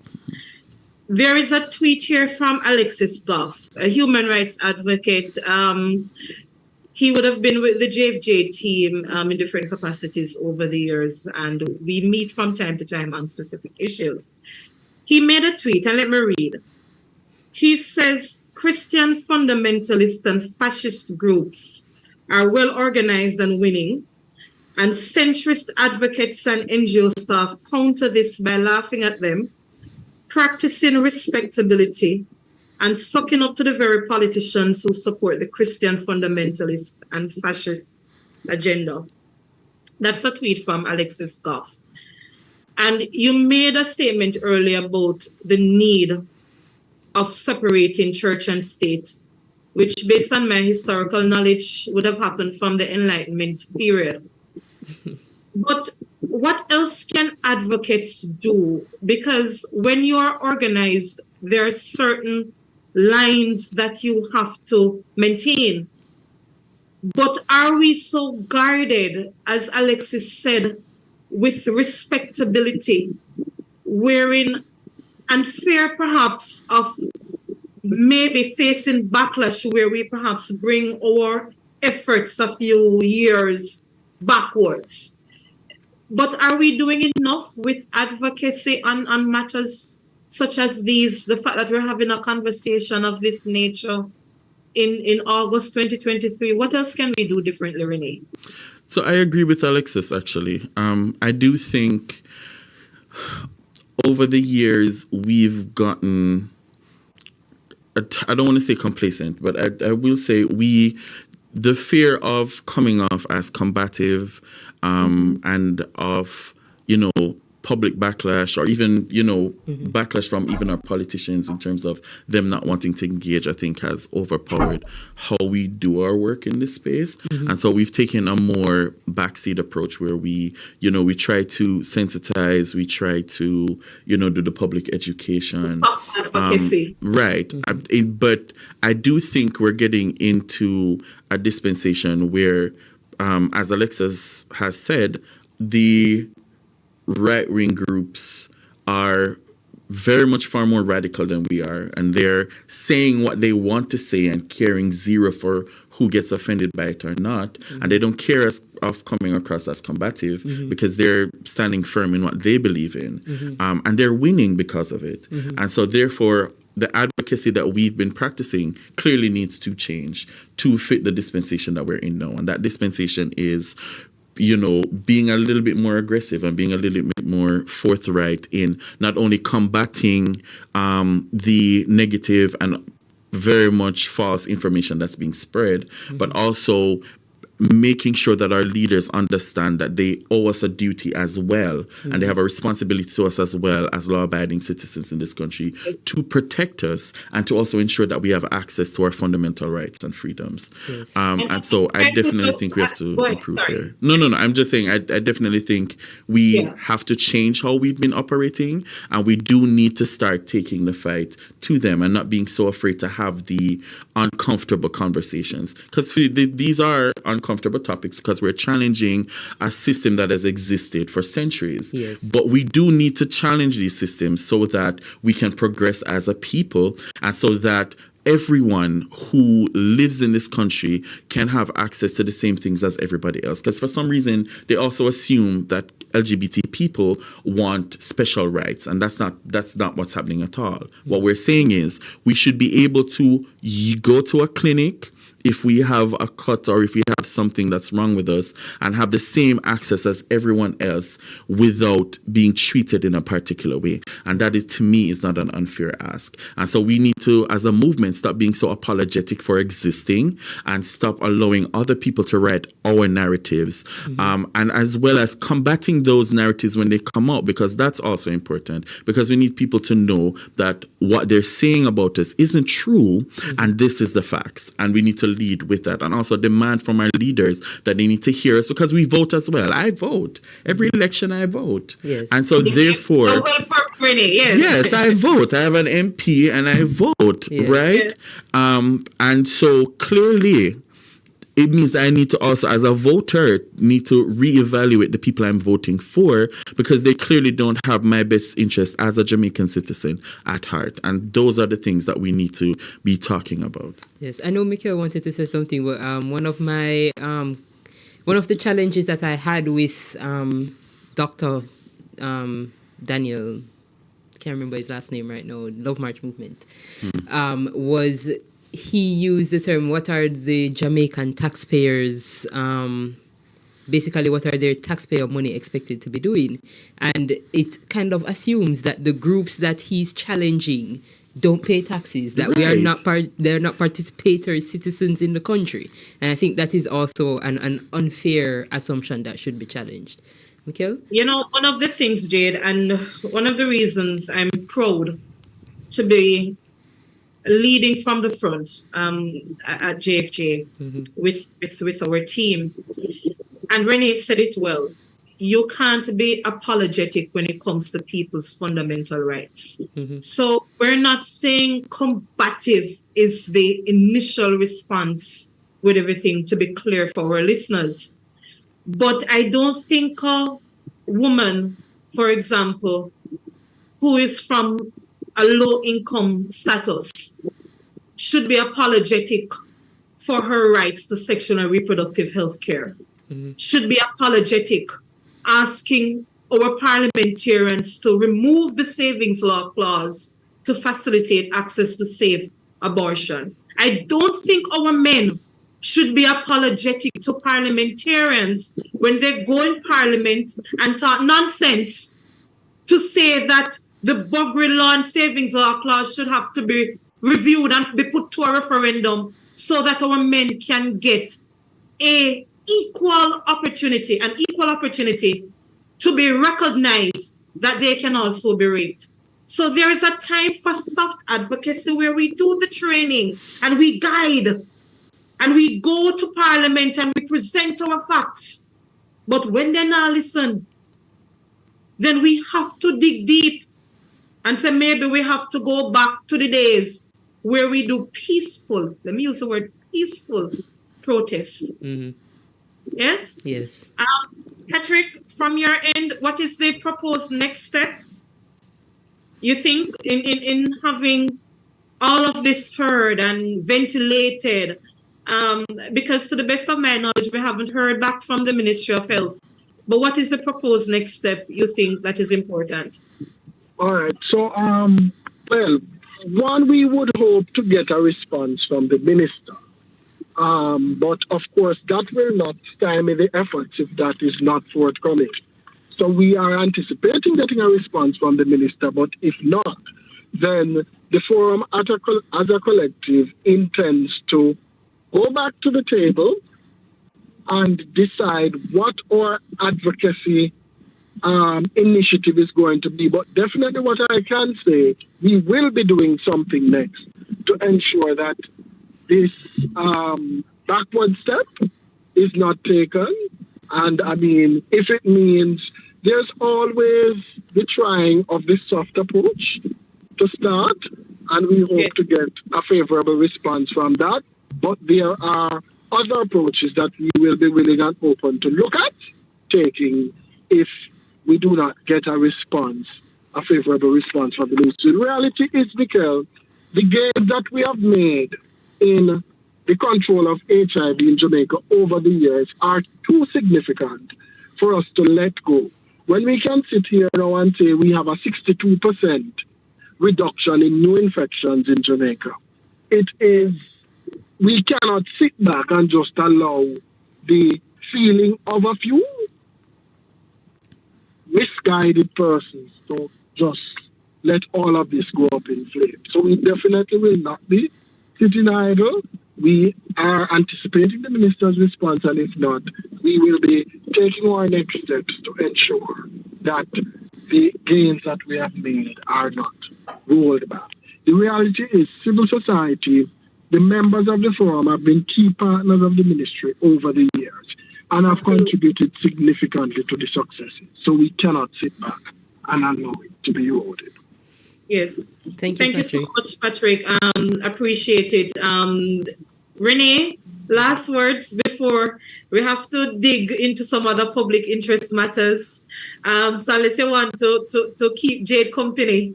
There is a tweet here from Alexis Goff, a human rights advocate. He would have been with the JFJ team in different capacities over the years, and we meet from time to time on specific issues. He made a tweet, and let me read. He says, Christian fundamentalist and fascist groups are well organized and winning, and centrist advocates and NGO staff counter this by laughing at them, practicing respectability, and sucking up to the very politicians who support the Christian fundamentalist and fascist agenda. That's a tweet from Alexis Goff. And you made a statement earlier about the need of separating church and state, which, based on my historical knowledge, would have happened from the Enlightenment period. But what else can advocates do? Because when you are organized, there are certain lines that you have to maintain. But are we so guarded, as Alexis said, with respectability, wherein, and fear perhaps of maybe facing backlash where we perhaps bring our efforts a few years backwards? But are we doing enough with advocacy on matters such as these? The fact that we're having a conversation of this nature in August 2023, what else can we do differently, Renee? So I agree with Alexis, actually. I do think over the years we've gotten, I don't want to say complacent, but I will say the fear of coming off as combative and of, public backlash or even, backlash from even our politicians in terms of them not wanting to engage, I think has overpowered how we do our work in this space. And so we've taken a more backseat approach where we try to sensitize, we try to, do the public education. Right. But I do think we're getting into a dispensation where, as Alexis has said, the right-wing groups are very much far more radical than we are, and they're saying what they want to say and caring zero for who gets offended by it or not, and they don't care of coming across as combative because they're standing firm in what they believe in, and they're winning because of it. And so therefore the advocacy that we've been practicing clearly needs to change to fit the dispensation that we're in now, and that dispensation is being a little bit more aggressive and being a little bit more forthright in not only combating the negative and very much false information that's being spread, but also making sure that our leaders understand that they owe us a duty as well, and they have a responsibility to us as well as law-abiding citizens in this country to protect us and to also ensure that we have access to our fundamental rights and freedoms. Yes. And so I definitely think we have to improve there. No. I'm just saying I definitely think we have to change how we've been operating, and we do need to start taking the fight to them and not being so afraid to have the uncomfortable conversations, because these are uncomfortable topics because we're challenging a system that has existed for centuries. Yes. But we do need to challenge these systems so that we can progress as a people, and so that everyone who lives in this country can have access to the same things as everybody else. Because for some reason, they also assume that LGBT people want special rights, and that's not what's happening at all. What we're saying is we should be able to go to a clinic if we have a cut or if we have something that's wrong with us, and have the same access as everyone else without being treated in a particular way. And that is, to me, is not an unfair ask. And so we need to, as a movement, stop being so apologetic for existing and stop allowing other people to write our narratives, and as well as combating those narratives when they come out, because that's also important, because we need people to know that what they're saying about us isn't true, and this is the facts, and we need to lead with that, and also demand from our leaders that they need to hear us, because we vote as well. I vote every election. I vote, yes, and so therefore, yes, I vote. I have an MP and I vote, right? And so clearly, it means I need to also, as a voter, need to reevaluate the people I'm voting for, because they clearly don't have my best interest as a Jamaican citizen at heart. And those are the things that we need to be talking about. Yes, I know Mikhail wanted to say something, but one of the challenges that I had with Dr. Daniel, can't remember his last name right now, Love March Movement, was he used the term, what are the Jamaican taxpayers, basically what are their taxpayer money expected to be doing? And it kind of assumes that the groups that he's challenging don't pay taxes, that we are not they're not participatory citizens in the country. And I think that is also an unfair assumption that should be challenged. Mikhail? You know, one of the things, Jade, and one of the reasons I'm proud to be leading from the front at JFJ with our team, and Renee said it well, you can't be apologetic when it comes to people's fundamental rights. So we're not saying combative is the initial response with everything, to be clear for our listeners. But I don't think a woman, for example, who is from a low-income status should be apologetic for her rights to sexual and reproductive health care. Should be apologetic asking our parliamentarians to remove the savings law clause to facilitate access to safe abortion. I don't think our men should be apologetic to parliamentarians when they go in parliament and talk nonsense to say that the Buggery law and savings law clause should have to be reviewed and be put to a referendum so that our men can get an equal opportunity to be recognized that they can also be raped. So there is a time for soft advocacy where we do the training and we guide and we go to parliament and we present our facts. But when they not listen, then we have to dig deep and say maybe we have to go back to the days where we do peaceful, let me use the word peaceful, protest. Yes? Yes. Patrick, from your end, what is the proposed next step? You think in having all of this heard and ventilated, because to the best of my knowledge, we haven't heard back from the Ministry of Health. But what is the proposed next step you think that is important? All right. So, well, one, we would hope to get a response from the minister. But of course, that will not stymie the efforts if that is not forthcoming. So we are anticipating getting a response from the minister, but if not, then the forum as a collective intends to go back to the table and decide what our advocacy initiative is going to be. But definitely what I can say, we will be doing something next to ensure that this backward step is not taken. And I mean, if it means there's always the trying of this soft approach to start, and we hope to get a favorable response from that. But there are other approaches that we will be willing and open to look at taking if we do not get a response, a favorable response from the ministry. The reality is, Mikkel, the gains that we have made in the control of HIV in Jamaica over the years are too significant for us to let go. When we can sit here now and say we have a 62% reduction in new infections in Jamaica, we cannot sit back and just allow the feeling of a few misguided persons to just let all of this go up in flames. So we definitely will not be sitting idle. We are anticipating the minister's response, and if not, we will be taking our next steps to ensure that the gains that we have made are not rolled back. The reality is civil society, the members of the forum have been key partners of the ministry over the years and have contributed significantly to the successes. So we cannot sit back and allow it to be eroded. Yes. Thank you so much, Patrick. Appreciate it. Renee, last words before we have to dig into some other public interest matters. So unless you want to keep Jade company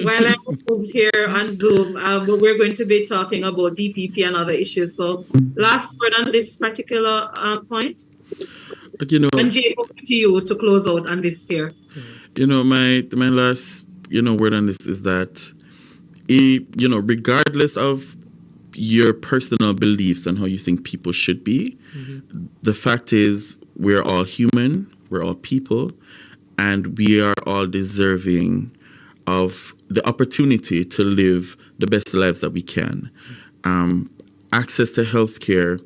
while I'm moved here on Zoom, but we're going to be talking about DPP and other issues. So last word on this particular point. And Jade, over to you to close out on this here. My last word on this is that, regardless of your personal beliefs and how you think people should be, the fact is we're all human, we're all people, and we are all deserving of the opportunity to live the best lives that we can. Access to healthcare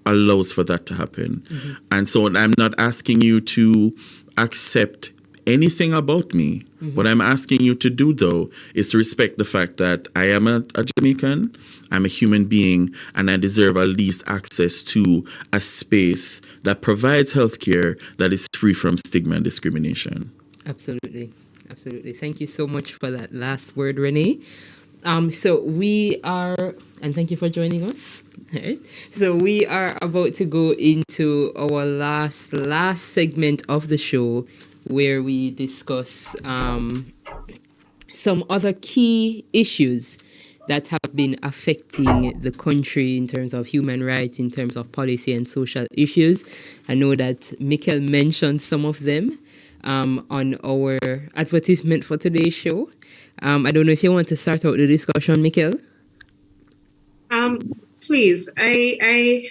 allows for that to happen. And so I'm not asking you to accept anything about me. What I'm asking you to do, though, is to respect the fact that I am a Jamaican, I'm a human being, and I deserve at least access to a space that provides healthcare that is free from stigma and discrimination. Absolutely. Absolutely. Thank you so much for that last word, Renee. So we are, and thank you for joining us. Right. So we are about to go into our last segment of the show, where we discuss some other key issues that have been affecting the country in terms of human rights, in terms of policy and social issues. I know that Mikkel mentioned some of them on our advertisement for today's show. I don't know if you want to start out the discussion, Mikkel. Please, there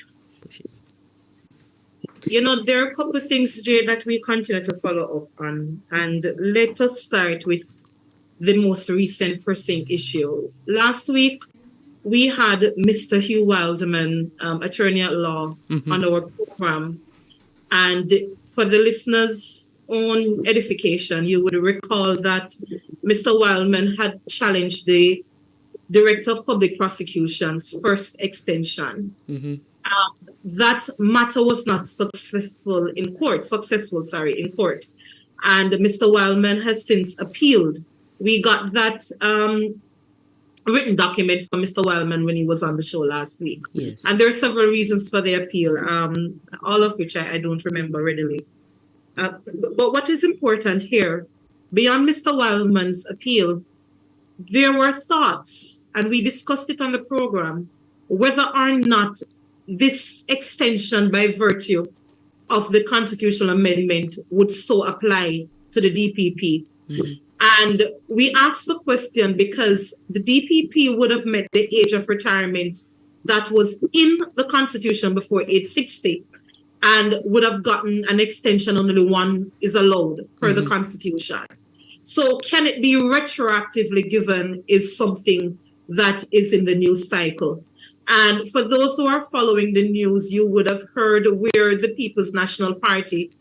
are a couple of things, Jay, that we continue to follow up on. And let us start with the most recent pressing issue. Last week, we had Mr. Hugh Wildman, attorney at law, on our program. And for the listeners' own edification, you would recall that Mr. Wildman had challenged the Director of Public Prosecution's first extension. That matter was not successful in court. And Mr. Wildman has since appealed. We got that written document from Mr. Wildman when he was on the show last week. Yes. And there are several reasons for the appeal, all of which I don't remember readily. But what is important here, beyond Mr. Wildman's appeal, there were thoughts, and we discussed it on the program, whether or not this extension by virtue of the constitutional amendment would so apply to the DPP. And we asked the question because the DPP would have met the age of retirement that was in the Constitution before age 60 and would have gotten an extension. Only one is allowed per the Constitution. So can it be retroactively given is something that is in the news cycle. And for those who are following the news, you would have heard where the People's National Party,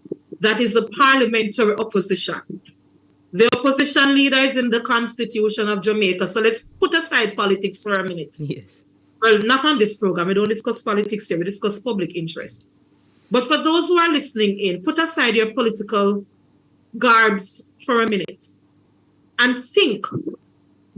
that is the parliamentary opposition. The opposition leader is in the Constitution of Jamaica. So let's put aside politics for a minute. Yes. Well, not on this program. We don't discuss politics here. We discuss public interest. But for those who are listening in, put aside your political garbs for a minute and think.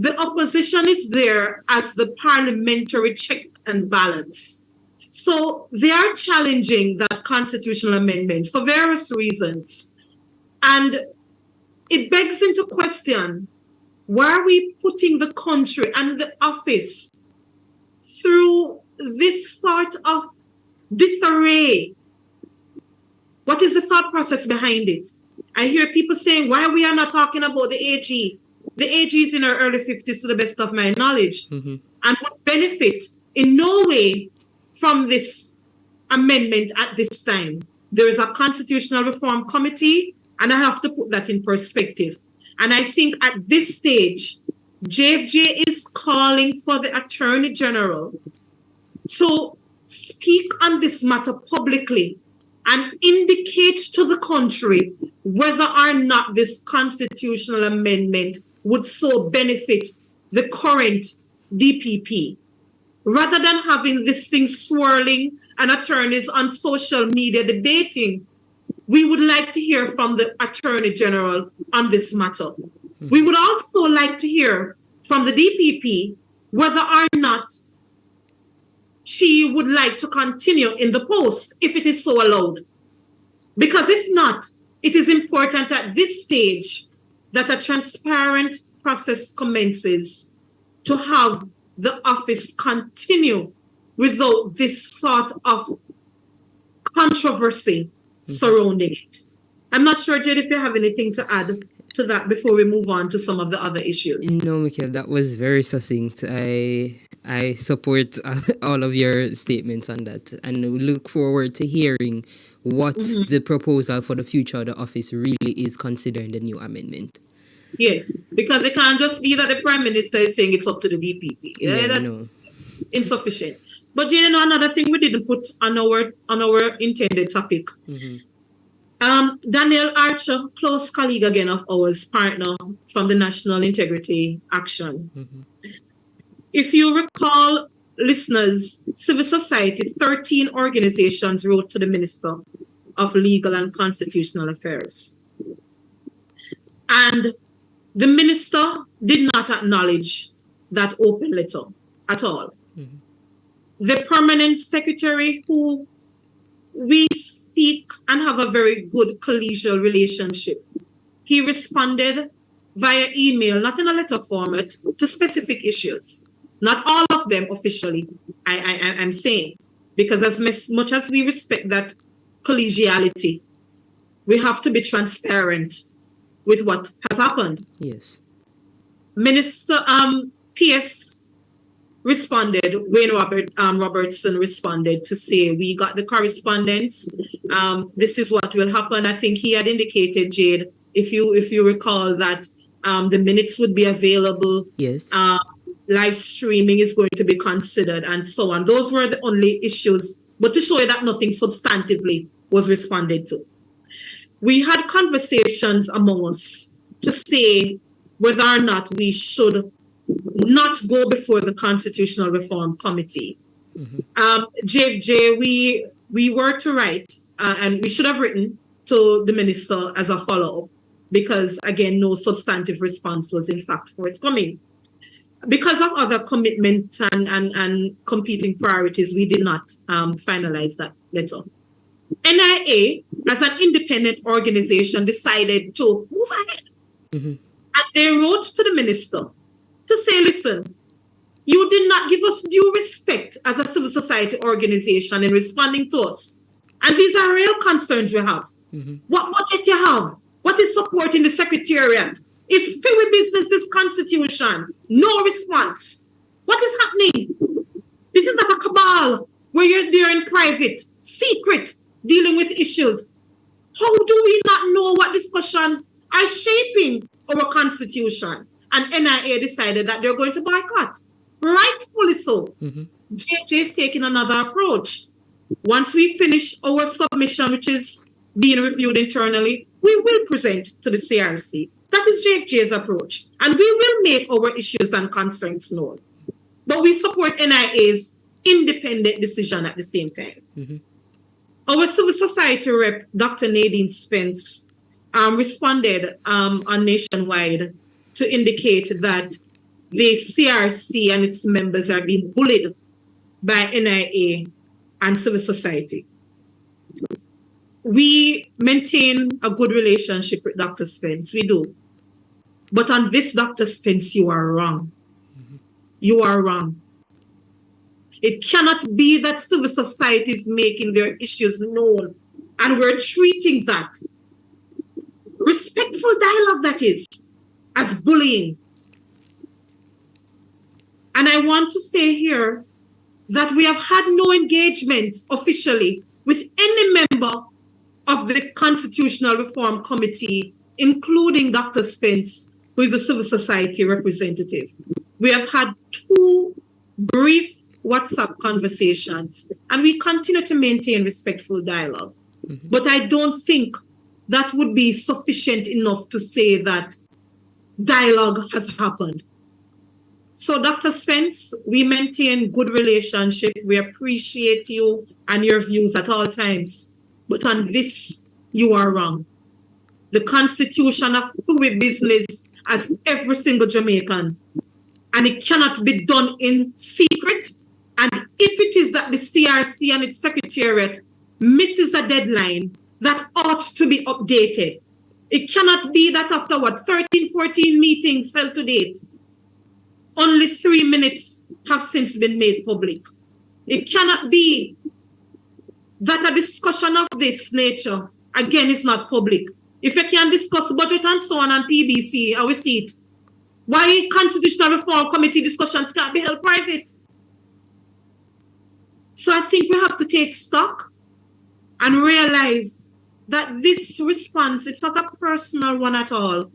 The opposition is there as the parliamentary check and balance. So they are challenging that constitutional amendment for various reasons. And it begs into question, why are we putting the country and the office through this sort of disarray? What is the thought process behind it? I hear people saying, why we are not talking about the AG? The AG is in her early 50s, to the best of my knowledge, and would benefit in no way from this amendment at this time. There is a constitutional reform committee, and I have to put that in perspective. And I think at this stage, JFJ is calling for the Attorney General to speak on this matter publicly and indicate to the country whether or not this constitutional amendment would so benefit the current DPP. Rather than having this thing swirling and attorneys on social media debating, we would like to hear from the Attorney General on this matter. We would also like to hear from the DPP whether or not she would like to continue in the post, if it is so allowed. Because if not, it is important at this stage that a transparent process commences to have the office continue without this sort of controversy surrounding it. I'm not sure, Jade, if you have anything to add to that before we move on to some of the other issues. No, Mikhail, that was very succinct. I support all of your statements on that, and we look forward to hearing what the proposal for the future of the office really is considering the new amendment. Yes, because it can't just be that the Prime Minister is saying it's up to the DPP. That's insufficient. But you know, another thing we didn't put on our intended topic. Daniel Archer, close colleague again of ours, partner from the National Integrity Action. If you recall, listeners, civil society, 13 organizations wrote to the Minister of Legal and Constitutional Affairs. And the minister did not acknowledge that open letter at all. The permanent secretary, who we speak and have a very good collegial relationship, he responded via email, not in a letter format, to specific issues. Not all of them officially, I'm saying, because as much as we respect that collegiality, we have to be transparent with what has happened. Yes. Minister PS responded, Wayne Robertson responded to say, we got the correspondence. This is what will happen. I think he had indicated, Jade, if you recall, that the minutes would be available. Yes. Live streaming is going to be considered and so on. Those were the only issues, but to show you that nothing substantively was responded to. We had conversations among us to say whether or not we should not go before the Constitutional Reform Committee. JFJ, we were to write, and we should have written to the minister as a follow-up, because again, no substantive response was in fact forthcoming. Because of other commitment and competing priorities, we did not finalize that letter. NIA, as an independent organization, decided to move ahead. And they wrote to the minister to say, listen, you did not give us due respect as a civil society organization in responding to us. And these are real concerns we have. What budget you have? What is supporting the secretariat? Is free business this constitution? No response. What is happening? This is not a cabal where you're there in private, secret, dealing with issues. How do we not know what discussions are shaping our constitution? And NIA decided that they're going to boycott, rightfully so. JJ is taking another approach. Once we finish our submission, which is being reviewed internally, we will present to the CRC. That is JFJ's approach. And we will make our issues and concerns known. But we support NIA's independent decision at the same time. Mm-hmm. Our civil society rep, Dr. Nadine Spence, responded on Nationwide to indicate that the CRC and its members are being bullied by NIA and civil society. We maintain a good relationship with Dr. Spence, we do. But on this, Dr. Spence, you are wrong. You are wrong. It cannot be that civil society is making their issues known and we're treating that respectful dialogue, that is, as bullying. And I want to say here that we have had no engagement officially with any member of the Constitutional Reform Committee, including Dr. Spence, who is a civil society representative. We have had 2 brief WhatsApp conversations, and we continue to maintain respectful dialogue. Mm-hmm. But I don't think that would be sufficient enough to say that dialogue has happened. So, Dr. Spence, we maintain good relationship. We appreciate you and your views at all times. But on this, you are wrong. The Constitution of fluid business as every single Jamaican, and it cannot be done in secret. And if it is that the CRC and its secretariat misses a deadline, that ought to be updated. It cannot be that after 13, 14 meetings held to date, only 3 minutes have since been made public. It cannot be that a discussion of this nature, again, is not public. If you can discuss budget and so on PBC, I will see it. Why Constitutional Reform Committee discussions can't be held private? So I think we have to take stock and realize that this response is not a personal one at all.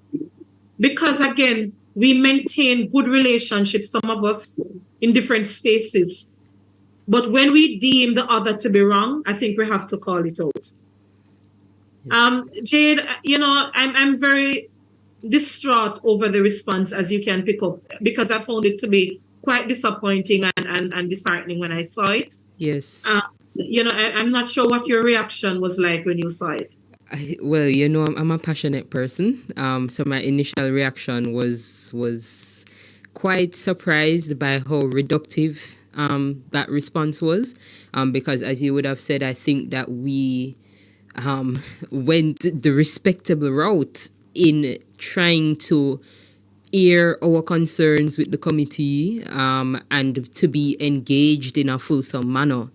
Because again, we maintain good relationships, some of us in different spaces. But when we deem the other to be wrong, I think we have to call it out. Jade, I'm very distraught over the response, as you can pick up, because I found it to be quite disappointing and disheartening when I saw it. Yes. I'm not sure what your reaction was like when you saw it. I'm a passionate person. So my initial reaction was quite surprised by how reductive that response was. Because as you would have said, I think that we went the respectable route in trying to air our concerns with the committee and to be engaged in a fulsome manner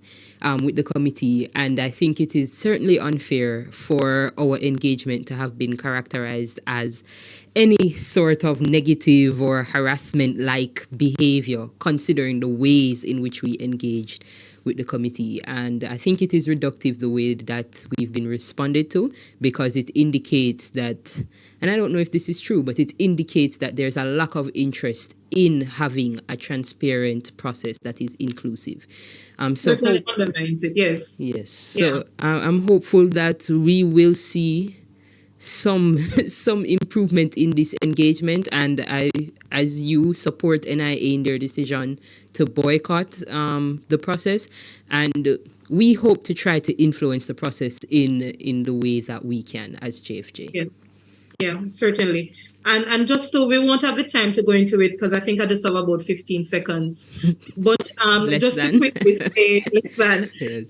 with the committee. And I think it is certainly unfair for our engagement to have been characterized as any sort of negative or harassment-like behavior, considering the ways in which we engaged with the committee. And I think it is reductive the way that we've been responded to, because it indicates that, and I don't know if this is true, but it indicates that there's a lack of interest in having a transparent process that is inclusive. Certainly undermines it, yes. Yes. So I'm hopeful that we will see some improvement in this engagement, and I, as you, support NIA in their decision to boycott the process, and we hope to try to influence the process in the way that we can as JFJ. Yeah, certainly. And just so we won't have the time to go into it, because I think I just have about 15 seconds. But just to quickly say, yes.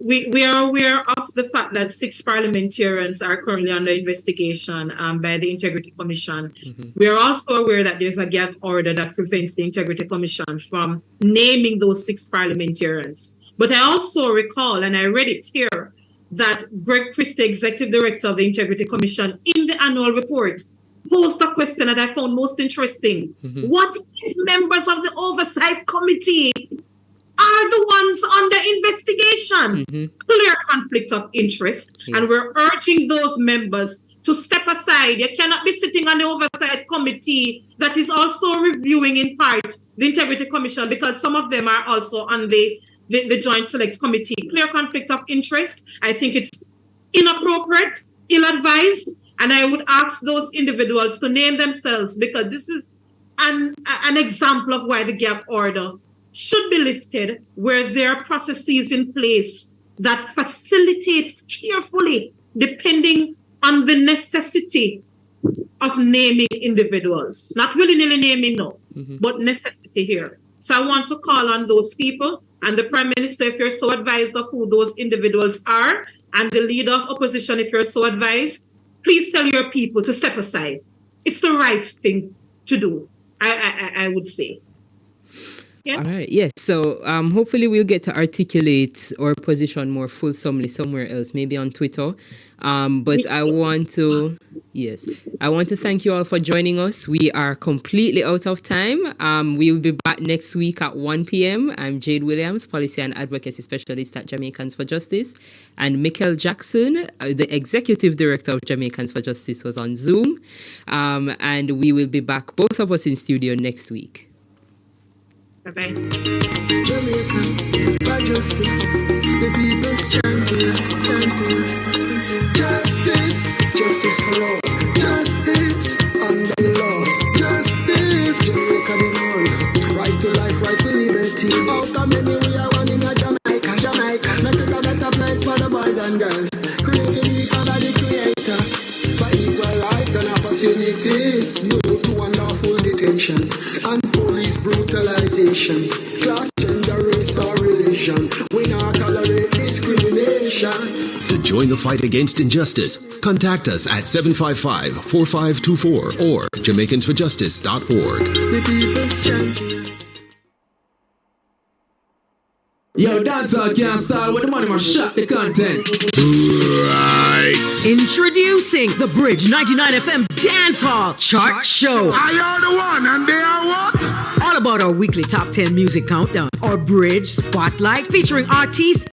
We are aware of the fact that 6 parliamentarians are currently under investigation by the Integrity Commission. Mm-hmm. We are also aware that there's a gag order that prevents the Integrity Commission from naming those 6 parliamentarians. But I also recall, and I read it here, that Greg Christie, Executive Director of the Integrity Commission, in the annual report, posed a question that I found most interesting. Mm-hmm. What if members of the Oversight Committee are the ones under investigation? Mm-hmm. Clear conflict of interest. Yes. And we're urging those members to step aside. You cannot be sitting on the oversight committee that is also reviewing in part the Integrity Commission, because some of them are also on the Joint Select Committee. Clear conflict of interest. I think it's inappropriate, ill-advised, and I would ask those individuals to name themselves, because this is an example of why the gap order should be lifted, where there are processes in place that facilitates carefully, depending on the necessity of naming individuals. Not willy-nilly naming, no, but necessity here. So I want to call on those people, and the Prime Minister, if you're so advised of who those individuals are, and the leader of opposition, if you're so advised, please tell your people to step aside. It's the right thing to do, I would say. Yeah. All right. Yes. So hopefully we'll get to articulate our position more fulsomely somewhere else, maybe on Twitter. But I want to thank you all for joining us. We are completely out of time. We will be back next week at 1 p.m. I'm Jade Williams, Policy and Advocacy Specialist at Jamaicans for Justice. And Mikkel Jackson, the Executive Director of Jamaicans for Justice, was on Zoom. And we will be back, both of us in studio next week. Bye-bye. Jamaicans for justice, the people's champion. Justice for all, justice under the law, justice, Jamaica the known, right to life, right to liberty. Out of many we are one in a Jamaica, make it a better place for the boys and girls, created equal by the creator, for equal rights and opportunities, no to unlawful detention, and police brutalization, class, gender, race or religion, we not tolerate discrimination. To join the fight against injustice, contact us at 755-4524 or Jamaicans4Justice.org. The people's champion. Yo, dancehall can't start with the money, must shut the content. Right. Introducing the Bridge 99 FM Dance Hall Chart Show. I are the one and they are what? All about our weekly top 10 music countdown. Our Bridge Spotlight featuring artists